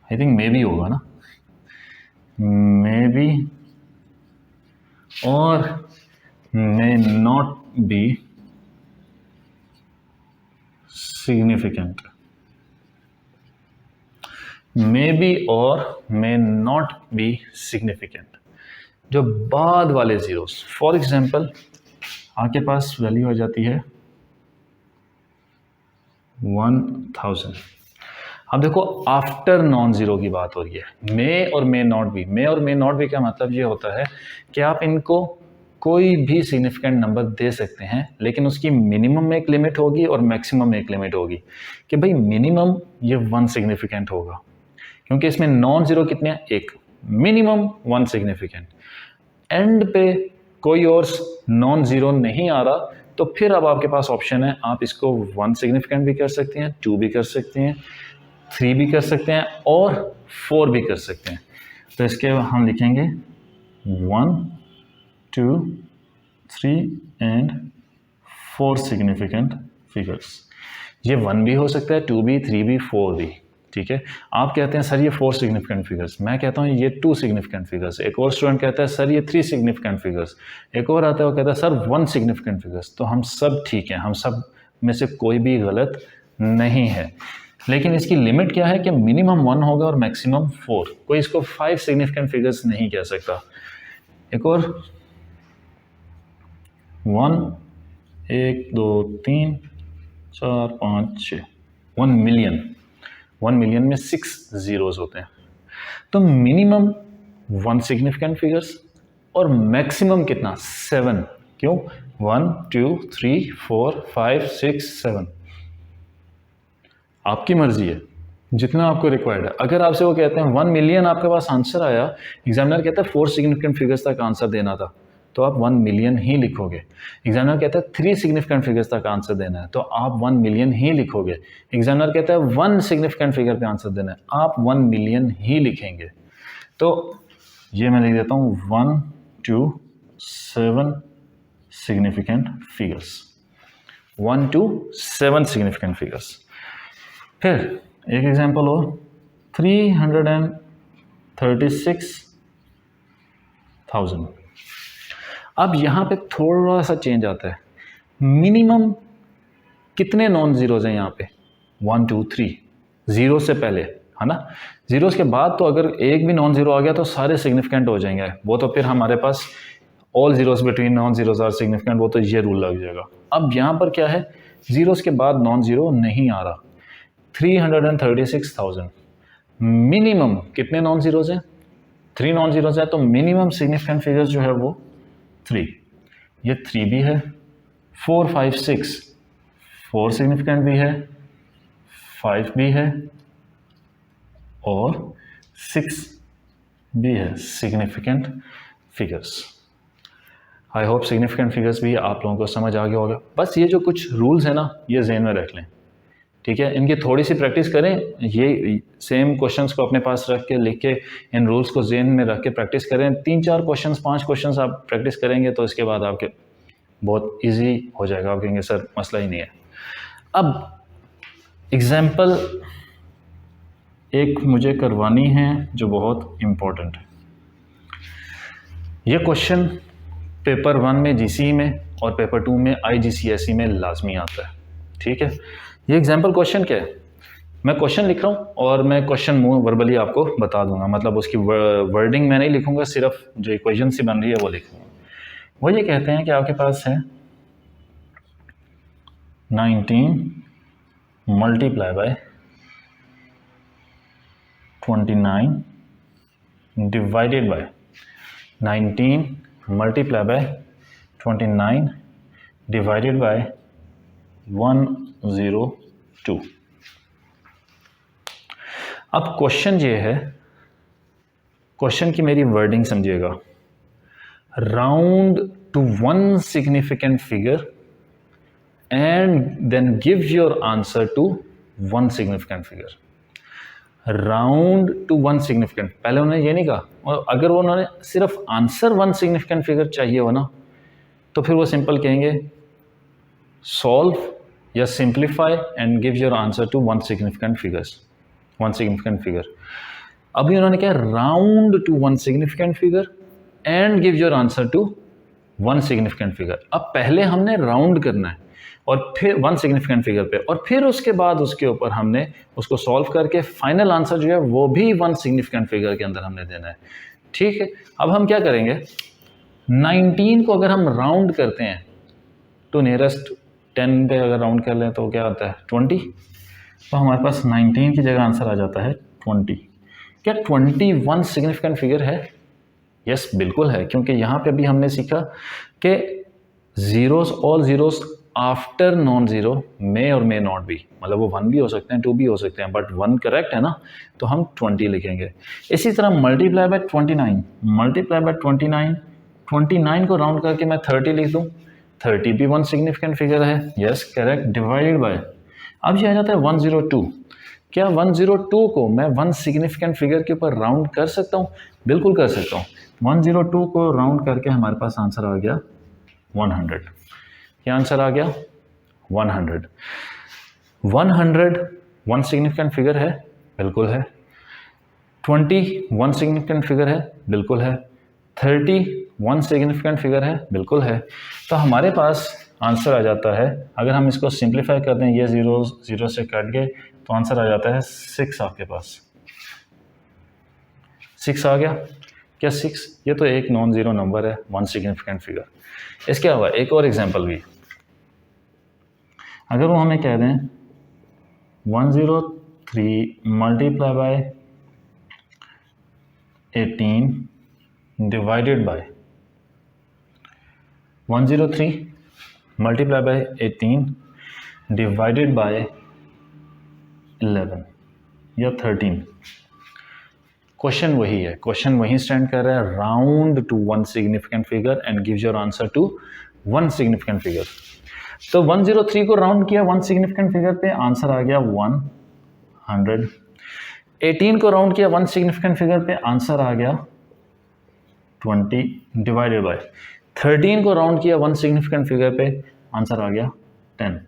I think may be होगा ना, मे बी और may not be significant. May be और मे नॉट बी सिग्निफिकेंट। जो बाद वाले ज़ीरोस, फॉर एग्जांपल आपके पास वैल्यू आ जाती है 1000। अब देखो आफ्टर नॉन ज़ीरो की बात हो रही है, मे और मे नॉट बी। मे और मे नॉट बी का मतलब ये होता है कि आप इनको कोई भी सिग्निफिकेंट नंबर दे सकते हैं, लेकिन उसकी मिनिमम में एक लिमिट होगी और मैक्सिमम में एक लिमिट होगी कि भाई मिनिमम ये 1 सिग्निफिकेंट होगा, क्योंकि इसमें नॉन ज़ीरो कितने हैं, एक, मिनिमम 1 सिग्निफिकेंट। एंड पे कोई और नॉन ज़ीरो नहीं आ रहा, तो फिर अब आपके पास ऑप्शन है, आप इसको 1 सिग्निफिकेंट भी कर सकते हैं, 2 भी कर सकते हैं, 3 भी कर सकते हैं और 4 भी कर सकते हैं। तो इसके हम लिखेंगे 1, 2, 3 एंड 4 सिग्निफिकेंट फिगर्स। ये 1 भी हो सकता है, 2 भी, 3 भी, 4 भी, ठीक है। आप कहते हैं सर ये 4 सिग्निफिकेंट फिगर्स, मैं कहता हूँ ये 2 सिग्निफिकेंट फिगर्स। एक और स्टूडेंट कहता है सर ये 3 सिग्निफिकेंट फिगर्स। एक और आता है वो कहता है सर 1 सिग्निफिकेंट फिगर्स। तो हम सब ठीक हैं, हम सब में से कोई भी गलत नहीं है, लेकिन इसकी लिमिट क्या है कि मिनिमम 1 होगा और मैक्सिमम 4। कोई इसको 5 सिग्निफिकेंट फिगर्स नहीं कह सकता। एक और 1, 1, 2, 3, 4, 5, 6, 1 मिलियन। 1 मिलियन में 6 जीरोस होते हैं। तो मिनिमम 1 सिग्निफिकेंट फिगर्स और मैक्सिमम कितना 7। क्यों 1, 2, 3, 4, 5, 6, 7 आपकी मर्जी है जितना आपको रिक्वायर्ड है। अगर आपसे वो कहते हैं 1 मिलियन आपके पास आंसर आया, एग्जामिनर कहता है 4 सिग्निफिकेंट फिगर्स तक आंसर देना था, तो आप 1 मिलियन ही लिखोगे। एग्जामिनर कहता है 3 सिग्निफिकेंट फिगर्स तक आंसर देना है, तो आप 1 मिलियन ही लिखोगे। एग्जामिनर कहता है 1 सिग्निफिकेंट फिगर पे आंसर देना है, आप 1 मिलियन ही लिखेंगे। तो ये मैं लिख देता हूँ 1 to 7 significant figures, 1 to 7 significant figures. फिर एक एग्जाम्पल हो 336,000। अब यहाँ पे थोड़ा सा चेंज आता है। मिनिमम कितने नॉन जीरोज हैं यहाँ पे 1, 2, 3 जीरो से पहले, है ना। जीरोस के बाद तो अगर एक भी नॉन जीरो आ गया तो सारे सिग्निफिकेंट हो जाएंगे, वो तो फिर हमारे पास all zeros between non zeros are significant, वो तो ये रूल लग जाएगा। अब यहाँ पर क्या है, जीरोस के बाद नॉन जीरो नहीं आ रहा। 336,000 मिनिमम कितने नॉन जीरोज हैं 3 नॉन जीरोज है, तो मिनिमम सिग्निफिकेंट फिगर्स जो है वो 3। ये 3 भी है, 4, 5, 6 4 सिग्निफिकेंट भी है, 5 भी है और 6 भी है significant figures. I hope significant figures भी आप लोगों को समझ आ गया होगा। बस ये जो कुछ रूल्स है ना, ये ज़हन में रख लें, ठीक है। इनकी थोड़ी सी प्रैक्टिस करें, ये सेम क्वेश्चंस को अपने पास रख के लिख के इन रूल्स को ज़हन में रख के प्रैक्टिस करें। 3-4 क्वेश्चंस 5 क्वेश्चंस आप प्रैक्टिस करेंगे तो इसके बाद आपके बहुत इजी हो जाएगा। आप कहेंगे सर मसला ही नहीं है। अब एग्जाम्पल एक मुझे करवानी है जो बहुत इम्पोर्टेंट है। ये क्वेश्चन पेपर 1 में जीसीई में और पेपर 2 में आईजीसीएसई में लाजमी आता है, ठीक है। ये एग्जाम्पल क्वेश्चन क्या है, मैं क्वेश्चन लिख रहा हूँ और मैं क्वेश्चन वर्बली आपको बता दूंगा, मतलब उसकी वर्डिंग मैं नहीं लिखूंगा, सिर्फ जो इक्वेशन सी बन रही है वो लिखूंगा। वो ये कहते हैं कि आपके पास है 19 multiply by 29 divided by 19 multiply by 29 divided by 102। अब क्वेश्चन ये है, क्वेश्चन की मेरी वर्डिंग समझिएगा, round to 1 significant figure and then give your answer to 1 significant figure. Round to 1 significant, पहले उन्होंने ये नहीं कहा, और अगर उन्होंने सिर्फ आंसर 1 सिग्निफिकेंट फिगर चाहिए हो ना, तो फिर वो सिंपल कहेंगे सॉल्व या simplify and give your answer to 1 significant figures, 1 significant figure. अभी उन्होंने क्या, round to 1 significant figure and give your answer to 1 significant figure. अब पहले हमने राउंड करना है और फिर 1 सिग्निफिकेंट फिगर पे, और फिर उसके बाद उसके ऊपर हमने उसको सॉल्व करके फाइनल आंसर जो है वो भी 1 सिग्निफिकेंट फिगर के अंदर हमने देना है, ठीक है। अब हम क्या करेंगे, 19 को अगर हम राउंड करते हैं तो नियरेस्ट 10 पे अगर राउंड कर लें तो क्या आता है 20, तो हमारे पास 19 की जगह आंसर आ जाता है 20। क्या 21 सिग्निफिकेंट फिगर है? यस बिल्कुल है, क्योंकि यहाँ पे भी हमने सीखा कि zeros, all zeros after non zero may और मे नॉट बी, मतलब वो 1 भी हो सकते हैं 2 भी हो सकते हैं, बट 1 करेक्ट है ना, तो हम 20 लिखेंगे। इसी तरह मल्टीप्लाई बाय 29, मल्टीप्लाई बाय 29, 29 को राउंड करके मैं 30 लिख दूँ, 30 भी 1 सिग्निफिकेंट फिगर है, यस करेक्ट, डिवाइडेड बाय, अब ये आ जाता है 102। क्या 102 को मैं वन सिग्निफिकेंट फिगर के ऊपर राउंड कर सकता हूँ? बिल्कुल कर सकता हूँ। 102 को राउंड करके हमारे पास आंसर आ गया 100। क्या आंसर आ गया? 100। 100 वन सिग्निफिकेंट फिगर है? बिल्कुल है। 20 वन सिग्निफिकेंट फिगर है? बिल्कुल है। 30 वन सिग्निफिकेंट फिगर है? बिल्कुल है। तो हमारे पास आंसर आ जाता है, अगर हम इसको सिंप्लीफाई कर दें, ये जीरो जीरो से कट गए तो आंसर आ जाता है 6 आपके पास। 6 आ गया क्या? 6 ये तो एक नॉन ज़ीरो नंबर है, वन सिग्निफिकेंट फिगर। इसके अलावा एक और एग्जांपल भी, अगर वो हमें कह दें 103 multiply by 18 divided by 103 multiply by 18 divided by 11 या 13। क्वेश्चन वही है, क्वेश्चन वही स्टैंड कर रहा है, round to one significant figure and gives your answer to one significant figure. तो 103 को राउंड किया वन सिग्निफिकेंट फिगर पे, आंसर आ गया 100। 18 को राउंड किया वन सिग्निफिकेंट फिगर पे, आंसर आ गया 20 डिवाइडेड बाय 13 को राउंड किया वन सिग्निफिकेंट फिगर पे, आंसर आ गया 10।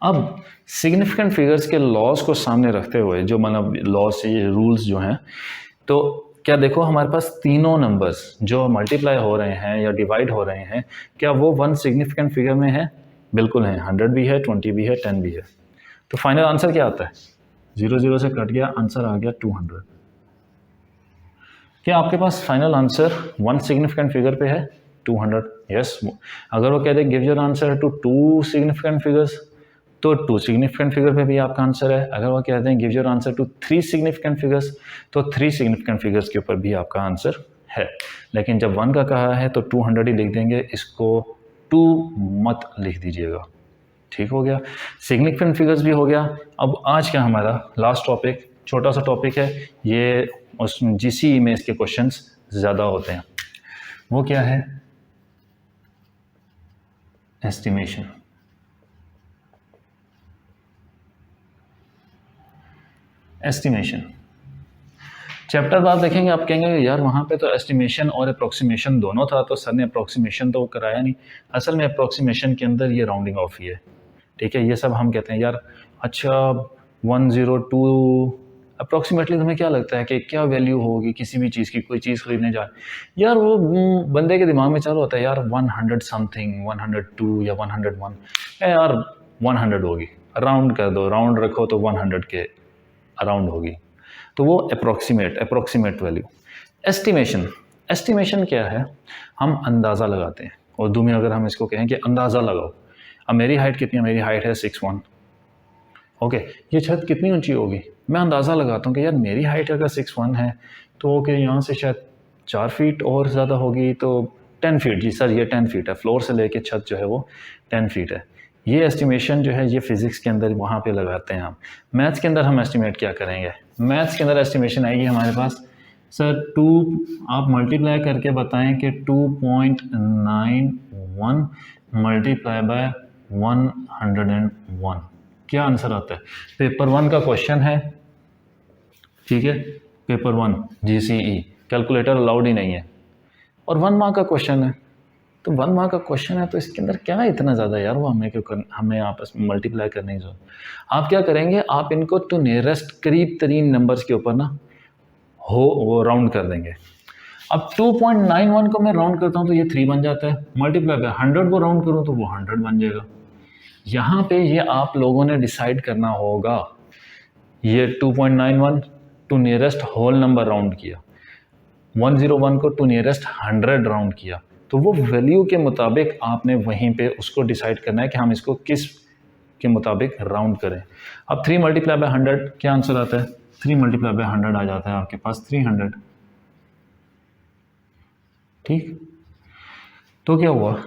अब सिग्निफिकेंट फिगर्स के लॉज को सामने रखते हुए, जो मतलब लॉज ये रूल्स जो हैं, तो क्या देखो हमारे पास तीनों नंबर्स जो मल्टीप्लाई हो रहे हैं या डिवाइड हो रहे हैं, क्या वो वन सिग्निफिकेंट फिगर में है? बिल्कुल है। 100 भी है, 20 भी है, 10 भी है। तो फाइनल आंसर क्या आता है? 0 0 से कट गया, आंसर आ गया 200। क्या आपके पास final answer one significant figure पे है? 200। यस। अगर वो कह दे give your answer to two significant figures, तो टू सिग्निफिकेंट फिगर पे भी आपका आंसर है। अगर वो कहते हैं give your answer to three significant figures, तो थ्री सिग्निफिकेंट फिगर्स के ऊपर भी आपका आंसर है। लेकिन जब वन का कहा है तो 200 ही लिख देंगे, इसको 2 मत लिख दीजिएगा। ठीक हो गया, सिग्निफिकेंट फिगर्स भी हो गया। अब आज का हमारा लास्ट टॉपिक, छोटा सा टॉपिक है ये, उस जीसीई में इसके क्वेश्चंस ज़्यादा होते हैं। वो क्या है? एस्टिमेशन। एस्टिमेशन चैप्टर बाद देखेंगे, आप कहेंगे यार वहाँ पे तो एस्टिमेशन और अप्रोक्सीमेशन दोनों था, तो सर ने अप्रोक्सीमेशन तो कराया नहीं। असल में अप्रोक्सीमेशन के अंदर ये राउंडिंग ऑफ ही है। ठीक है, ये सब हम कहते हैं यार अच्छा 102 अप्रोक्सीमेटली तुम्हें क्या लगता है कि क्या वैल्यू होगी किसी भी चीज़ की, कोई चीज़ खरीदने जा यार, वो बंदे के दिमाग में चालू होता है यार 100 समथिंग, 102 या 101, यार 100 होगी, राउंड कर दो, राउंड रखो तो 100 के अराउंड होगी। तो वो अप्रोक्सीमेट वैल्यू। एस्टिमेशन क्या है? हम अंदाज़ा लगाते हैं। उर्दू में अगर हम इसको कहें कि अंदाज़ा लगाओ, अब मेरी हाइट कितनी है? मेरी हाइट है 6'1". ओके, ये छत कितनी ऊंची होगी? मैं अंदाज़ा लगाता हूँ कि यार मेरी हाइट अगर 6'1" है तो ओके, यहाँ से शायद 4 फीट और ज़्यादा होगी, तो 10 फीट। जी सर, ये 10 फीट है, फ्लोर से लेके छत जो है वो 10 फीट है। ये एस्टिमेशन जो है ये फिज़िक्स के अंदर वहाँ पे लगाते हैं हम। मैथ्स के अंदर हम एस्टिमेट क्या करेंगे? मैथ्स के अंदर एस्टिमेशन आएगी हमारे पास, सर 2 आप मल्टीप्लाई करके बताएं कि 2.91 मल्टीप्लाई बाय 101, क्या आंसर आता है? पेपर 1 का क्वेश्चन है, ठीक है, पेपर 1 जीसीई, कैलकुलेटर अलाउड ही नहीं है, और 1 मार्क का क्वेश्चन है। तो 1 मार्क का क्वेश्चन है तो इसके अंदर क्या इतना ज़्यादा यार वो हमें आपस में मल्टीप्लाई करने की जरूरत। आप क्या करेंगे? आप इनको टू नियरेस्ट करीब तरीन नंबर्स के ऊपर ना वो राउंड कर देंगे। अब 2.91 को मैं राउंड करता हूँ तो ये 3 बन जाता है, मल्टीप्लाई बाय 100 को राउंड करूँ तो वो 100 बन जाएगा। यहाँ पे ये आप लोगों ने डिसाइड करना होगा। ये 2.91 to nearest whole number round किया, 101 को टू नियरेस्ट 100 राउंड किया, तो वो वैल्यू के मुताबिक आपने वहीं पे उसको डिसाइड करना है कि हम इसको किस के मुताबिक राउंड करें। अब 3 मल्टीप्लाई बाय 100 क्या आंसर आता है? 3 मल्टीप्लाई बाय 100 आ जाता है आपके पास 300। ठीक, तो क्या हुआ?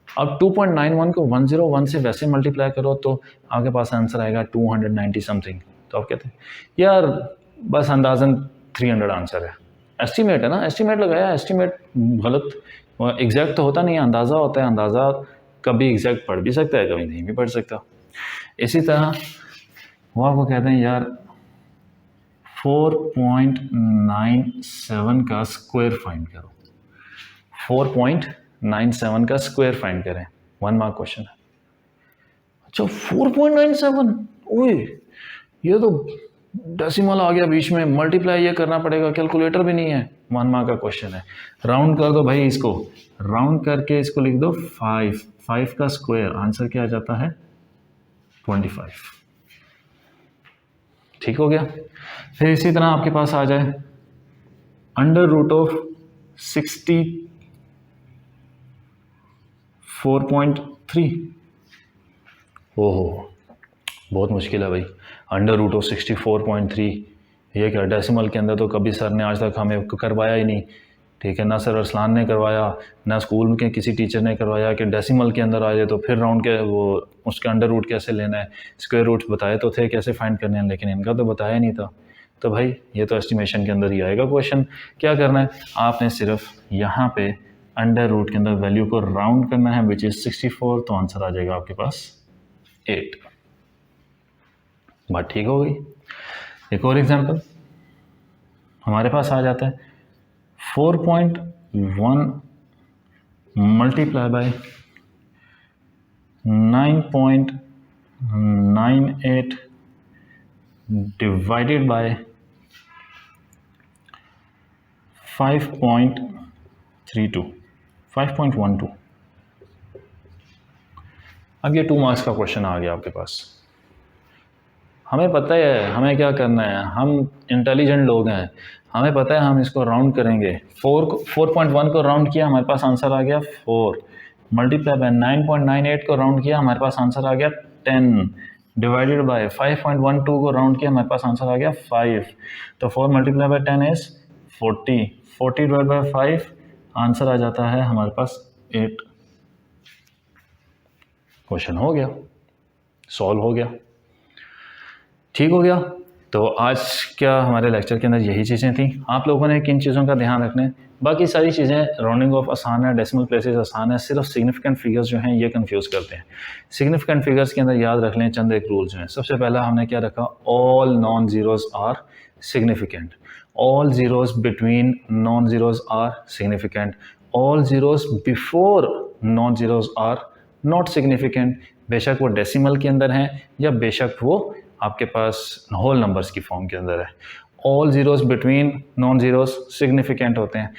अब 2.91 को 101 से वैसे मल्टीप्लाई करो तो आपके पास आंसर आएगा 290 समथिंग। तो आप कहते हैं यार बस अंदाजन 300 आंसर है। एस्टीमेट है ना, एस्टीमेट लगाया, एस्टीमेट गलत, एग्जैक्ट तो होता नहीं है, अंदाज़ा होता है। अंदाज़ा कभी एग्जैक्ट पढ़ भी सकता है, कभी नहीं भी पढ़ सकता। इसी तरह वो आपको कहते हैं यार 4.97 का स्क्वायर फाइंड करो। 4.97 का स्क्वायर फाइंड करें, 1 मार्क क्वेश्चन है। अच्छा 4.97, ओए ये तो डेसिमल आ गया बीच में, मल्टीप्लाई ये करना पड़ेगा, कैलकुलेटर भी नहीं है। 1 मार्क का क्वेश्चन है। राउंड कर दो भाई इसको, राउंड करके इसको लिख दो 5 का स्क्वायर, आंसर क्या आ जाता है 25। ठीक हो गया। फिर इसी तरह आपके पास आ जाए अंडर रूट ऑफ 64.3। ओहो बहुत मुश्किल है भाई, अंडर रूट ऑफ 64.3, ये क्या डेसिमल के अंदर तो कभी सर ने आज तक हमें करवाया ही नहीं। ठीक है, ना सर अरसलान ने करवाया, ना स्कूल के किसी टीचर ने करवाया कि डेसिमल के अंदर आ जाए तो फिर राउंड के वो उसके अंडर रूट कैसे लेना है। स्क्वायर रूट्स बताए तो थे कैसे फाइंड करने हैं, लेकिन इनका तो बताया नहीं था। तो भाई ये तो एस्टिमेशन के अंदर ही आएगा क्वेश्चन। क्या करना है आपने, सिर्फ यहाँ पे अंडर रूट के अंदर वैल्यू को राउंड करना है, विच इज़ 64, तो आंसर आ जाएगा आपके पास 8। बात ठीक हो गई। एक और एग्जांपल हमारे पास आ जाता है 4.1 मल्टीप्लाई बाय 9.98 डिवाइडेड बाय 5.12। अब ये 2 मार्क्स का क्वेश्चन आ गया आपके पास। हमें पता है हमें क्या करना है, हम इंटेलिजेंट लोग हैं, हमें पता है हम इसको राउंड करेंगे। 4.1 को राउंड किया, हमारे पास आंसर आ गया 4, मल्टीप्लाई बाय 9.98 को राउंड किया, हमारे पास आंसर आ गया 10, डिवाइडेड बाय 5.12 को राउंड किया, हमारे पास आंसर आ गया 5। तो 4 multiply by 10 is 40, 40 divide by 5, answer आ जाता है हमारे पास 8। क्वेश्चन हो गया, सॉल्व हो गया। ठीक हो गया। तो आज क्या हमारे लेक्चर के अंदर यही चीज़ें थी। आप लोगों ने किन चीज़ों का ध्यान रखना है, बाकी सारी चीज़ें राउंडिंग ऑफ आसान है, डेसिमल प्लेसेस आसान है, सिर्फ सिग्निफिकेंट फिगर्स जो हैं ये कंफ्यूज करते हैं। सिग्निफिकेंट फिगर्स के अंदर याद रख लें चंद एक रूल्स हैं। सबसे पहला हमने क्या रखा, all non zeros are significant, all zeros between non zeros are significant, all zeros before non zeros are not significant, बेशक वो डेसिमल के अंदर हैं या बेशक वो आपके पास होल नंबर्स की फॉर्म के अंदर है। All zeros between non zeros significant होते हैं,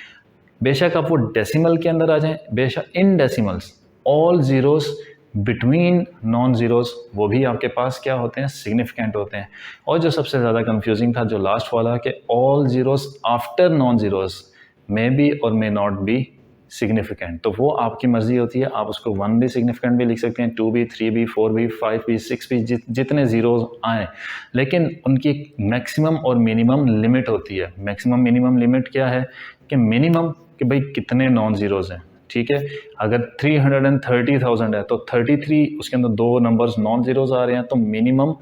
बेशक आप वो डेसिमल के अंदर आ जाएं, बेशक in decimals all zeros between non zeros वो भी आपके पास क्या होते हैं, सिग्निफिकेंट होते हैं। और जो सबसे ज़्यादा कंफ्यूजिंग था जो लास्ट वाला कि all zeros after non zeros may be और मे नॉट बी सिग्निफिकेंट, तो वो आपकी मर्जी होती है। आप उसको 1 भी सिग्निफिकेंट भी लिख सकते हैं, 2 भी, 3 भी, 4 भी, 5 भी, 6 भी, जितने जीरोज आए, लेकिन उनकी मैक्सिमम और मिनिमम लिमिट होती है। मैक्सिमम मिनिमम लिमिट क्या है कि मिनिमम कि भाई कितने नॉन जीरोज हैं। ठीक है, अगर 330,000 है तो 33 उसके अंदर 2 नंबर्स नॉन जीरोज आ रहे हैं, तो मिनिमम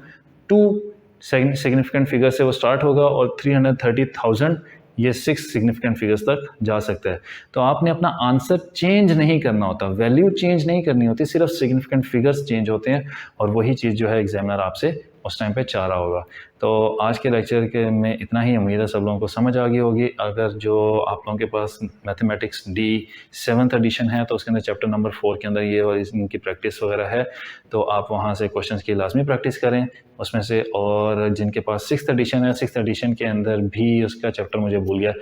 2 सिग्निफिकेंट फिगर से वो स्टार्ट होगा और 330,000 ये 6 सिग्निफिकेंट फिगर्स तक जा सकता है। तो आपने अपना आंसर चेंज नहीं करना होता, वैल्यू चेंज नहीं करनी होती, सिर्फ सिग्निफिकेंट फिगर्स चेंज होते हैं और वही चीज़ जो है एग्जामिनर आपसे उस टाइम पे चाह रहा होगा। तो आज के लेक्चर के में इतना ही, उम्मीद है सब लोगों को समझ आ गई होगी। अगर जो आप लोगों के पास मैथमेटिक्स डी 7th एडिशन है तो उसके अंदर चैप्टर नंबर 4 के अंदर ये और इनकी प्रैक्टिस वगैरह है, तो आप वहाँ से क्वेश्चंस की लाजमी प्रैक्टिस करें उसमें से। और जिनके पास 6th एडिशन है, 6th एडिशन के अंदर भी उसका चैप्टर मुझे भूल गया,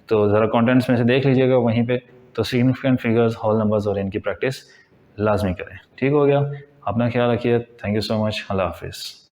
तो ज़रा कॉन्टेंट्स में से देख लीजिएगा वहीं पर। तो सिग्निफिकेंट फिगर्स, होल नंबर्स और इनकी प्रैक्टिस लाजमी करें। ठीक हो गया, अपना ख्याल रखिए। थैंक यू सो मच, अल्लाह हाफिज़।